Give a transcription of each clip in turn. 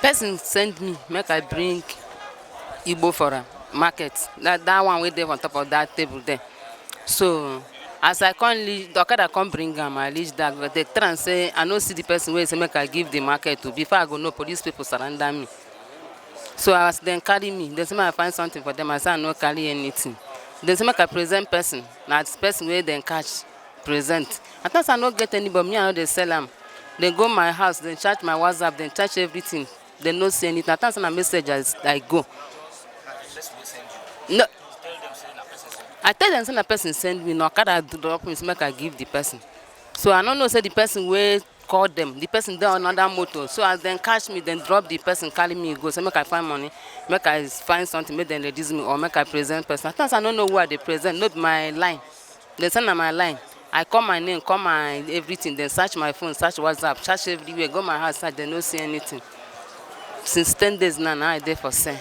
Person send me make I bring Igbo for a market. That one wey dey on top of that table there. So as I come reach, the okada come bring am, I reach that, but they try and say I no see the person wey say make I give the market to. Before I go know, police people surrender me. So as dem carry me, dem say make I find something for them. I say I no carry anything. Dem say make I present person. Na the person wey dem catch present. At times I no get anybody, me I no dey sell am. Dem go my house, dem charge my WhatsApp, dem charge everything. Dem no see anything. At times na message I go. No, I tell dem say na person send me, na okada drop me say make I give the person. So I no know say the person wey call dem, the person dey on another motor. So as dem catch me, dem drop the person, carry me go. Say make I find money, make I find something, make dem reduce me, or make I present person. At times I no know who I dey present, no be my line. Dem say na my line. I call my name, call my everything. Dem search my phone, search WhatsApp, search everywhere. Go my house, search. Dem no see anything. Since 10 days now, I dey for sale.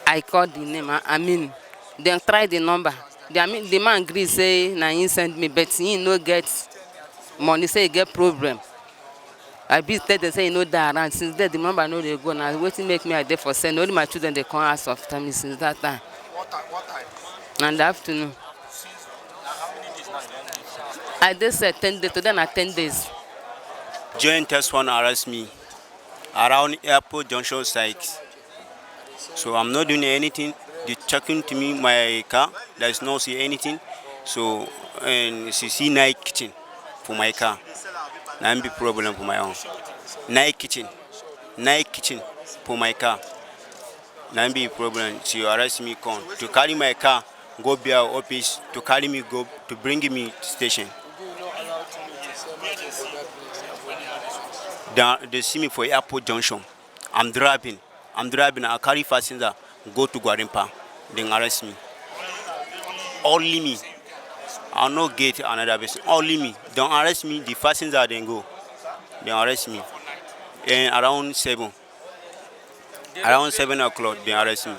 I call the name. I mean, dem try the number. The man gree say na him send me, but he no get money, say he get problem. I be tell dem say he no dey around. Since then, the number no dey go. Na wetin make me I dey for sale. Only my children dey come ask after me since that time. What time? Na in the afternoon. How many days now you don dey? I dey sell 10 days. Today na 10 days. Joint test one arrest me around airport junction site. So I'm not doing anything. They checking to me my car. There is no see anything. So and she see night kitchen for my car. Now be problem for my own. Night kitchen for my car. Now be problem. She arrest me come to carry my car, go be our office to carry me go to bring me to station. They see me for airport junction. I'm driving. I carry passenger, go to Guarimpa. Then arrest me. Only me. I'll not get another person. Only me. Don't arrest me. The passenger then go. They arrest me. And around 7. Around 7 o'clock, they arrest me.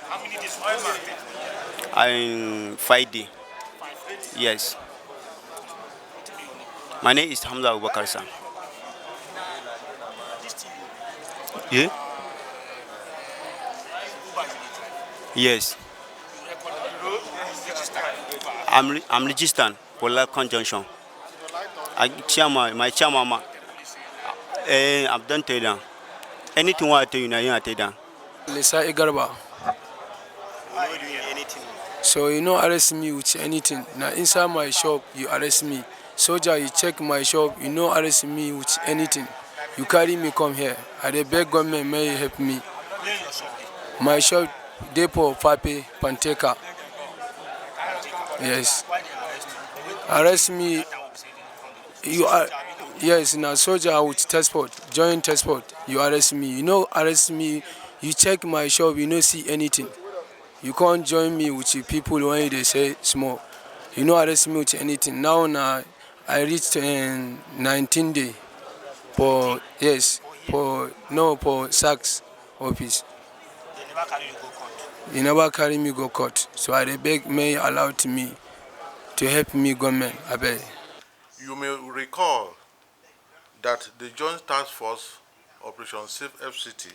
How many days? I'm 5 days. Yes. My name is Hamza Abubakar San. Yeah? Yes. I'm registered for life conjunction. My chairman, I've done tell them. Anything I tell you, I tell them. Lisa Igarba. So you know arrest me with anything. Now inside my shop you arrest me. Soldier you check my shop, you know arrest me with anything. You carry me come here. I dey beg government may you help me. My shop depot Pape Panteka. Yes. Arrest me. You are yes, now soldier with passport, joint passport. You arrest me. You know arrest me. You check my shop, you no see anything. You can't join me with you people when they say small. You know arrest me with anything. Now I reached 19 days for SACS office. They never carry you go court. They never carry me go court. So I beg may allow to me to help me government. I beg. You may recall that the Joint Task Force Operation Safe FCT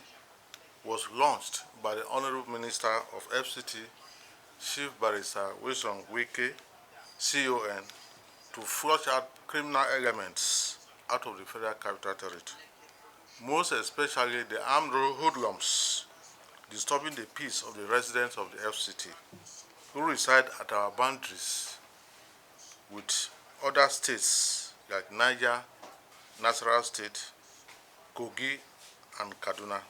was launched by the Honorable Minister of FCT, Chief Barrister Wilson Wike, CON, to flush out criminal elements out of the Federal Capital Territory, most especially the armed hoodlums disturbing the peace of the residents of the FCT who reside at our boundaries with other states like Niger, Nasarawa State, Kogi, and Kaduna.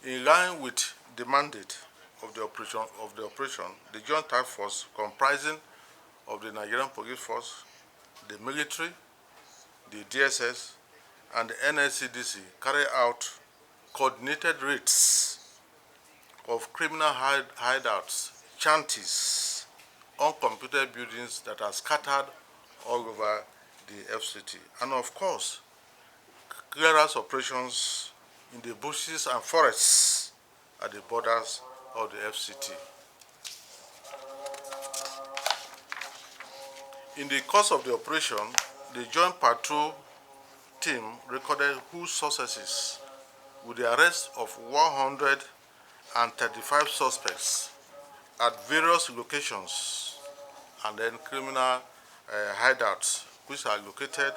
In line with the mandate of the operation, the Joint Task Force, comprising of the Nigerian Police Force, the military, the DSS, and the NSCDC, carry out coordinated raids of criminal hideouts, shanties, uncomputed buildings that are scattered all over the FCT, and of course, clearance operations in the bushes and forests at the borders of the FCT. In the course of the operation, the Joint Patrol team recorded huge successes with the arrest of 135 suspects at various locations and then criminal hideouts, which are located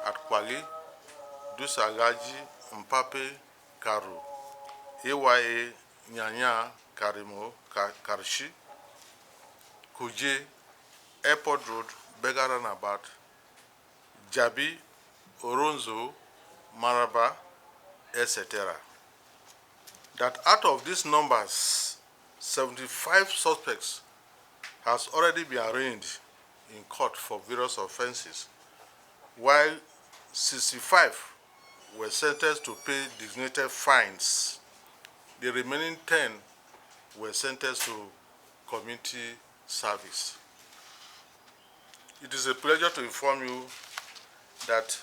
at Kwali, Dusagaji, Mpape, Karu, AYA, Nyanya, Karimo, Karshi, Kuje, Airport Road, Begaranabat, Jabi, Oronzo, Maraba, etc. That out of these numbers, 75 suspects has already been arraigned in court for various offenses, while 65 were sentenced to pay designated fines. The remaining 10 were sentenced to community service. It is a pleasure to inform you that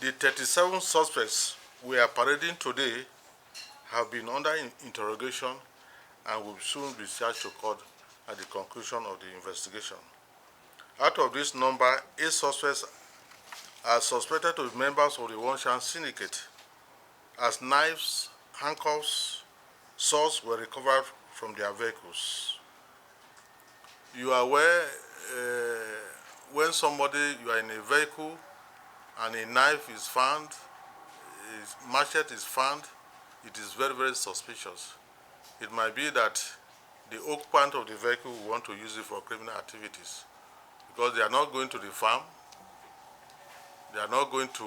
the 37 suspects we are parading today have been under interrogation and will soon be charged to court at the conclusion of the investigation. Out of this number, 8 suspects are suspected to be members of the one-chance syndicate, as knives, handcuffs, swords were recovered from their vehicles. You are aware when you are in a vehicle and a knife is found, a machete is found, it is very, very suspicious. It might be that the occupant of the vehicle will want to use it for criminal activities, because they are not going to the farm, they are not going to,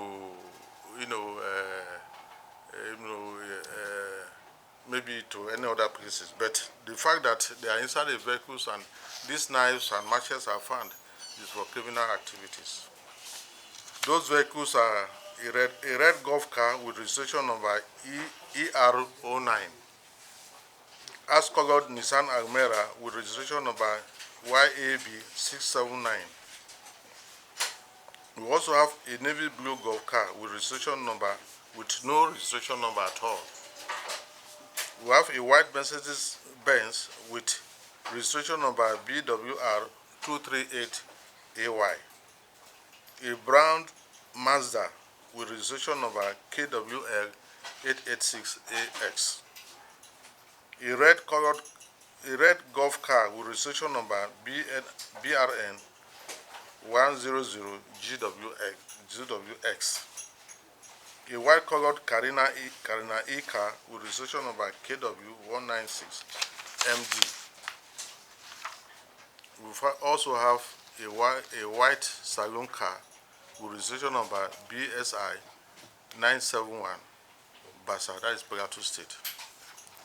maybe to any other places. But the fact that they are inside the vehicles and these knives and machetes are found is for criminal activities. Those vehicles are a red golf car with registration number ER09, as-colored Nissan Almera with registration number YAB679. We also have a navy blue golf car with registration number with no registration number at all. We have a white Mercedes-Benz with registration number BWR238AY, a brown Mazda with registration number KWL886AX, a red golf car with registration number BRN100GWX, a white colored Carina E car with registration number KW196MD. We also have a white saloon car with registration number BSI 971 Basa, that is Plateau State.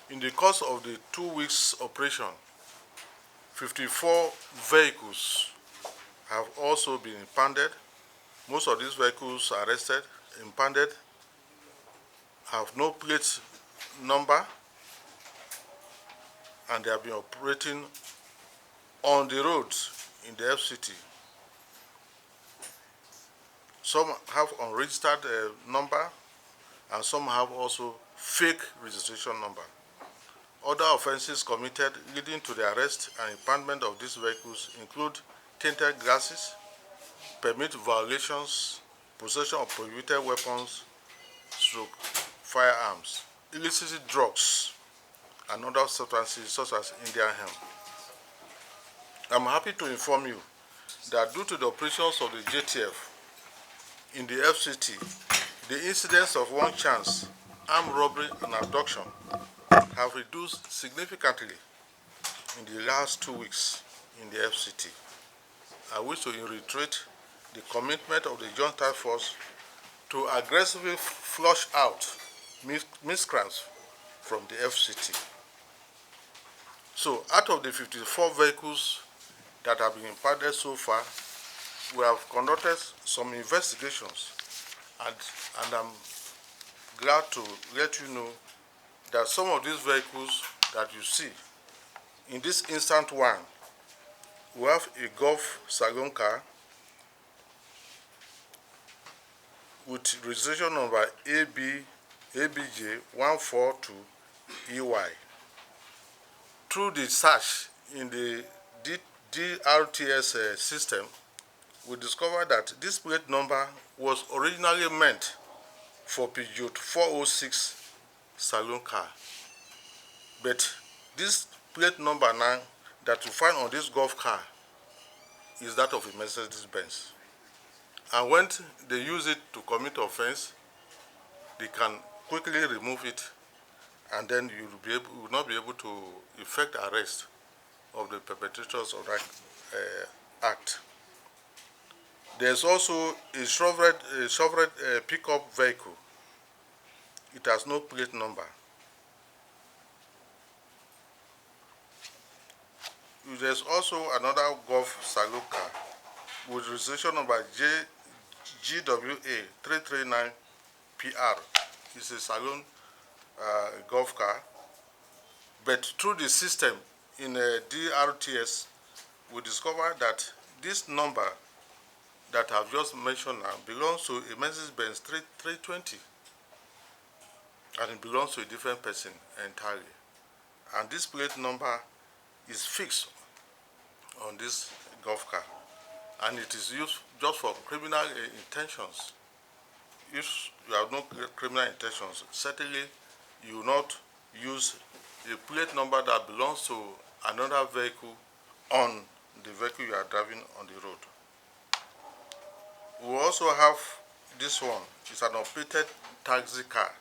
In the course of the 2 weeks operation, 54 vehicles have also been impounded. Most of these vehicles arrested, impounded, have no plate number, and they have been operating on the roads in the FCT. Some have unregistered number, and some have also fake registration number. Other offenses committed leading to the arrest and impoundment of these vehicles include tainted glasses, permit violations, possession of prohibited weapons, firearms, illicit drugs, and other substances such as Indian hemp. I'm happy to inform you that due to the operations of the JTF in the FCT, the incidence of one chance, armed robbery and abduction have reduced significantly in the last 2 weeks in the FCT. I wish to reiterate the commitment of the Joint Task Force to aggressively flush out miscreants from the FCT. So, out of the 54 vehicles that have been impounded so far, we have conducted some investigations, and I'm glad to let you know that some of these vehicles that you see, in this instant one, we have a Golf Saloon car with registration number ABJ142EY. Through the search in the DRTS system, we discovered that this plate number was originally meant for Peugeot 406 saloon car. But this plate number now that you find on this golf car is that of a Mercedes-Benz. And when they use it to commit offense, they can quickly remove it, and then you will not be able to effect arrest of the perpetrators of that act. There's also a Chevrolet pickup vehicle. It has no plate number. There's also another Golf saloon car with registration number GWA 339PR. It's a saloon Golf car, but through the system in DRTS, we discovered that this number that I've just mentioned now belongs to a Mercedes-Benz 320, and it belongs to a different person entirely. And this plate number is fixed on this Golf car, and it is used just for criminal intentions. If you have no criminal intentions, certainly you will not use a plate number that belongs to another vehicle on the vehicle you are driving on the road. We also have this one. It's an operated taxi car.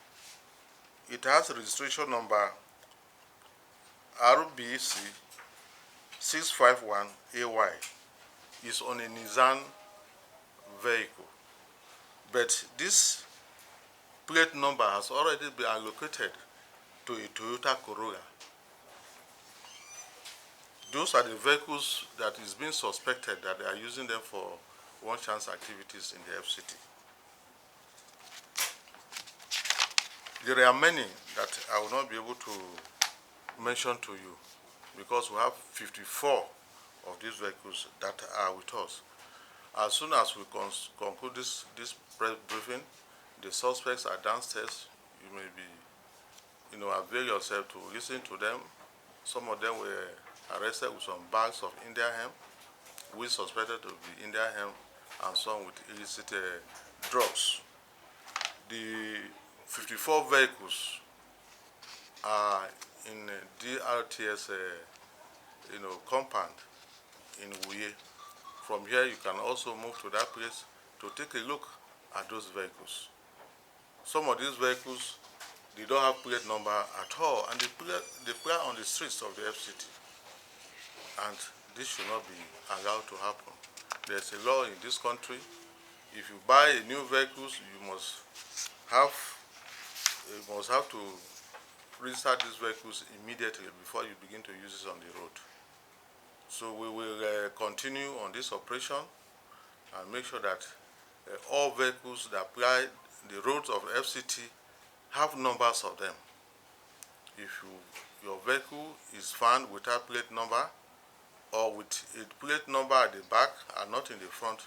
It has registration number RBC 651AY. It's on a Nissan vehicle. But this plate number has already been allocated to a Toyota Corolla. Those are the vehicles that is being suspected that they are using them for one-chance activities in the FCT. There are many that I will not be able to mention to you because we have 54 of these vehicles that are with us. As soon as we conclude this press briefing, the suspects are downstairs. You may be, avail yourself to listen to them. Some of them were arrested with some bags of India hemp, we suspected to be India hemp, and some with illicit drugs. The 54 vehicles are in DRTS, compound in Wuye. From here, you can also move to that place to take a look at those vehicles. Some of these vehicles, they don't have plate number at all, and they play on the streets of the FCT. And this should not be allowed to happen. There's a law in this country. If you buy a new vehicles, you must have to register these vehicles immediately before you begin to use it on the road. So we will continue on this operation and make sure that all vehicles that apply the roads of FCT have numbers of them. If your vehicle is found without plate number or with a plate number at the back and not in the front,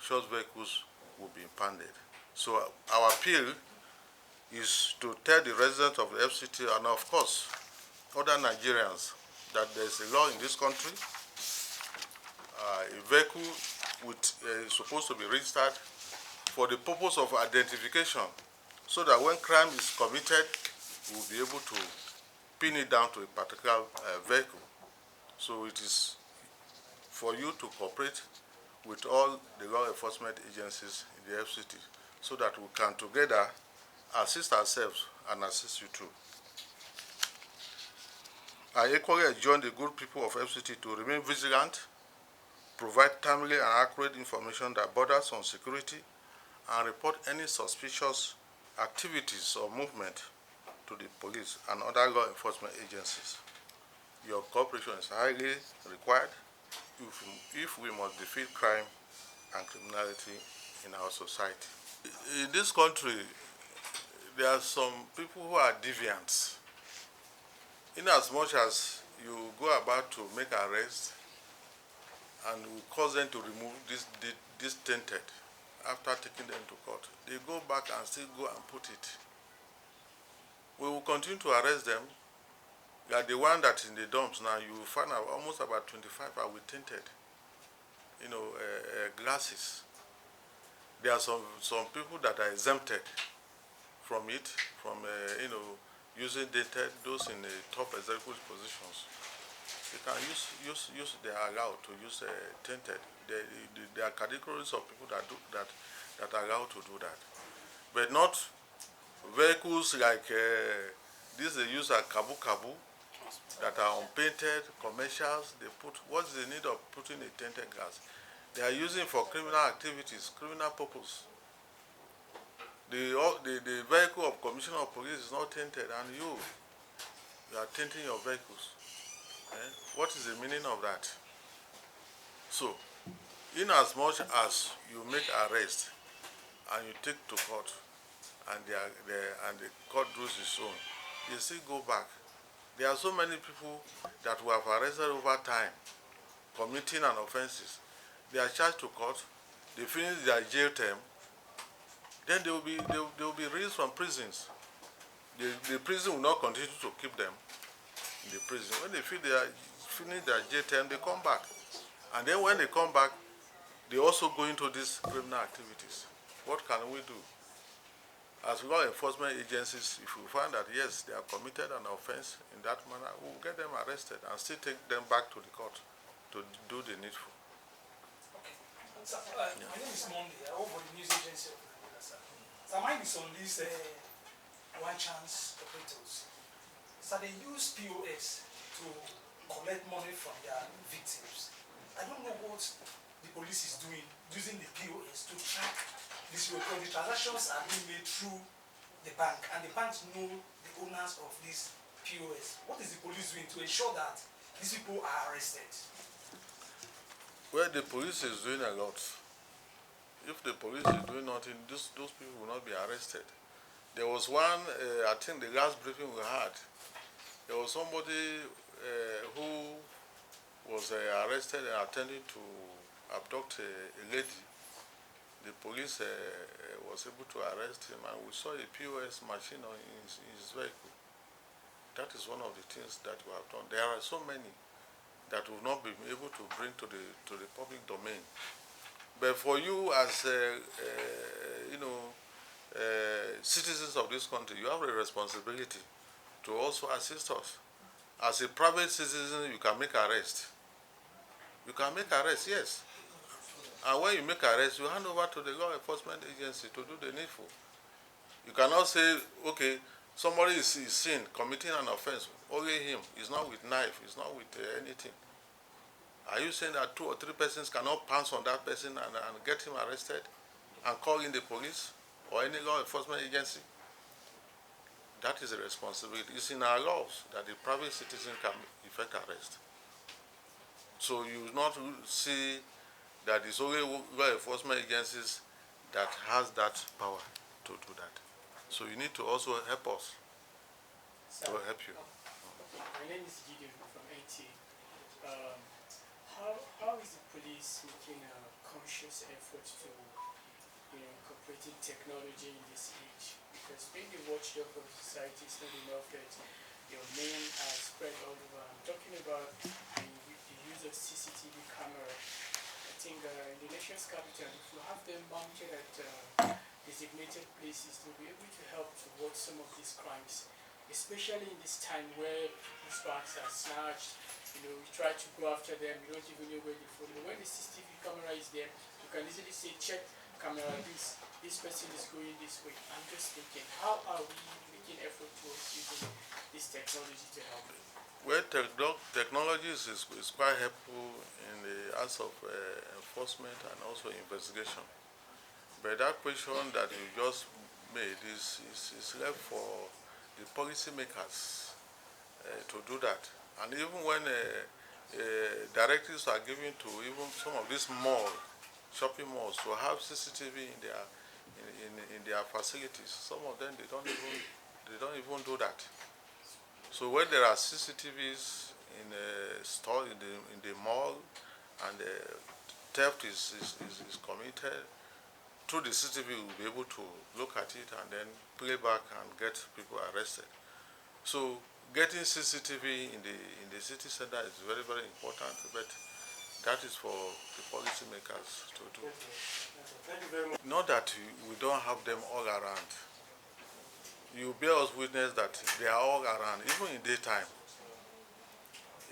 such vehicles will be impounded. So our appeal is to tell the residents of the FCT and of course other Nigerians that there is a law in this country. A vehicle is supposed to be registered for the purpose of identification, so that when crime is committed, we will be able to pin it down to a particular vehicle. So it is for you to cooperate with all the law enforcement agencies in the FCT so that we can together assist ourselves and assist you too. I equally adjourn the good people of FCT to remain vigilant, provide timely and accurate information that borders on security, and report any suspicious activities or movement to the police and other law enforcement agencies. Your cooperation is highly required if we must defeat crime and criminality in our society. In this country, there are some people who are deviants. In as much as you go about to make arrests and will cause them to remove this tainted after taking them to court, they go back and still go and put it. We will continue to arrest them. Like the one that's in the dumps now, you will find out almost about 25 are with tainted. glasses. There are some people that are exempted from it, from using data. Those in the top executive positions, they can use. They are allowed to use tinted. There are categories of people that do that are allowed to do that, but not vehicles like these they use at Kabu Kabu that are unpainted commercials. They put, what's the need of putting a tinted glass? They are using for criminal activities, criminal purpose. The vehicle of commissioner of police is not tinted, and you are tinting your vehicles. What is the meaning of that? So, in as much as you make arrest and you take to court, and the court does its own, they still go back. There are so many people that we have arrested over time, committing an offenses. They are charged to court. They finish their jail term. Then they will be released from prisons. The prison will not continue to keep them in the prison. When they finish their jail term, they come back. And then when they come back, they also go into these criminal activities. What can we do? As law enforcement agencies, if we find that yes, they have committed an offense in that manner, we will get them arrested and still take them back to the court to do the needful. Okay. So, my name is Monday. I work for the news agency of Nigeria, sir. So mine is on these one chance operators. So they use POS to collect money from their victims. I don't know what the police is doing using the POS to track this way, because the transactions are being made through the bank, and the banks know the owners of this POS. What is the police doing to ensure that these people are arrested? Well, the police is doing a lot. If the police is doing nothing, those people will not be arrested. There was one, I think the last briefing we had, there was somebody who was arrested and attempting to abduct a lady. The police was able to arrest him, and we saw a POS machine on his vehicle. That is one of the things that we have done. There are so many that we've not been able to bring to the public domain. But for you as citizens of this country, you have a responsibility to also assist us. As a private citizen, you can make arrest. You can make arrest, yes. And when you make arrest, you hand over to the law enforcement agency to do the needful. You cannot say, okay, somebody is seen committing an offense, only him. He's not with knife, he's not with anything. Are you saying that 2 or 3 persons cannot pounce on that person and get him arrested and call in the police or any law enforcement agency? That is a responsibility. It's in our laws that the private citizen can effect arrest. So you will not see that it's only law enforcement agencies that has that power to do that. So you need to also help us to help you. Okay. My name is Gideon from NT. How is the police making a conscious effort to incorporating technology in this age? Because being the watchdog of society is not enough that your name is spread all over. I'm talking about the use of CCTV camera. I think in the nation's capital, if you have them mounted at designated places, they'll be able to help to watch some of these crimes, especially in this time where these banks are snatched. You try to go after them, you don't even know where they follow. When the CCTV camera is there, you can easily say, check camera, this person is going this way. I'm just thinking, how are we making effort towards using this technology to help? Well, technology is quite helpful in the areas of enforcement and also investigation. But that question that you just made is left for the policymakers to do that. And even when directives are given to even some of these shopping malls to have CCTV in their facilities, some of them they don't even do that. So when there are CCTVs in a store in the mall and theft is committed, through the CCTV we'll be able to look at it and then play back and get people arrested. So getting CCTV in the city center is very, very important, but That is for the policymakers to do. Thank you very much. Not that we don't have them all around. You bear us witness that they are all around, even in daytime.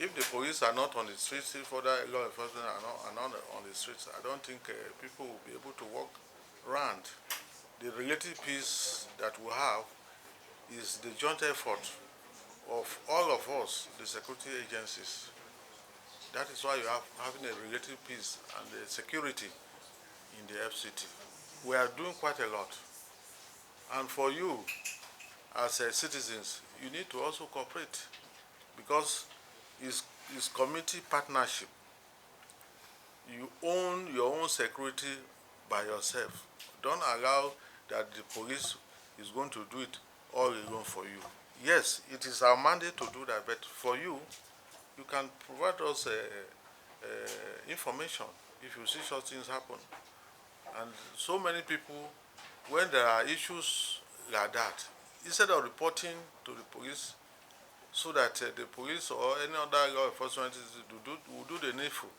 If the police are not on the streets, if other law enforcement are not on the streets, I don't think people will be able to walk around. The relative peace that we have is the joint effort of all of us, the security agencies. That is why you have having a relative peace and the security in the FCT. We are doing quite a lot. And for you, as citizens, you need to also cooperate, because it's community partnership. You own your own security by yourself. Don't allow that the police is going to do it all alone for you. Yes, it is our mandate to do that, but for you, you can provide us information if you see such things happen. And so many people, when there are issues like that, instead of reporting to the police, so that the police or any other law enforcement will do the needful,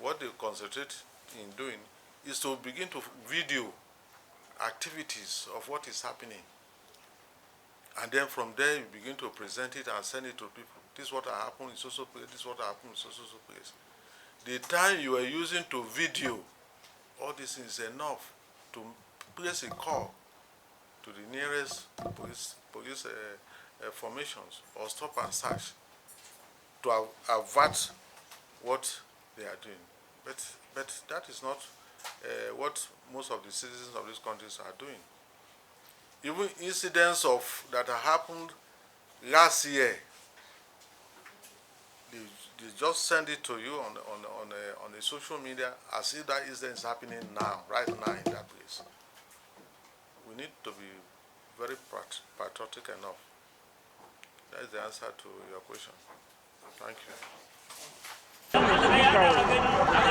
what they concentrate in doing is to begin to video activities of what is happening. And then from there, you begin to present it and send it to people. This is what happened in so-so place, this is what happened in so-so place. The time you are using to video all this is enough to place a call to the nearest police formations or stop and search to avert what they are doing. But that is not what most of the citizens of these countries are doing. Even incidents that happened last year, they just send it to you on the social media as if that incident is happening now, right now in that place. We need to be very patriotic enough. That is the answer to your question. Thank you.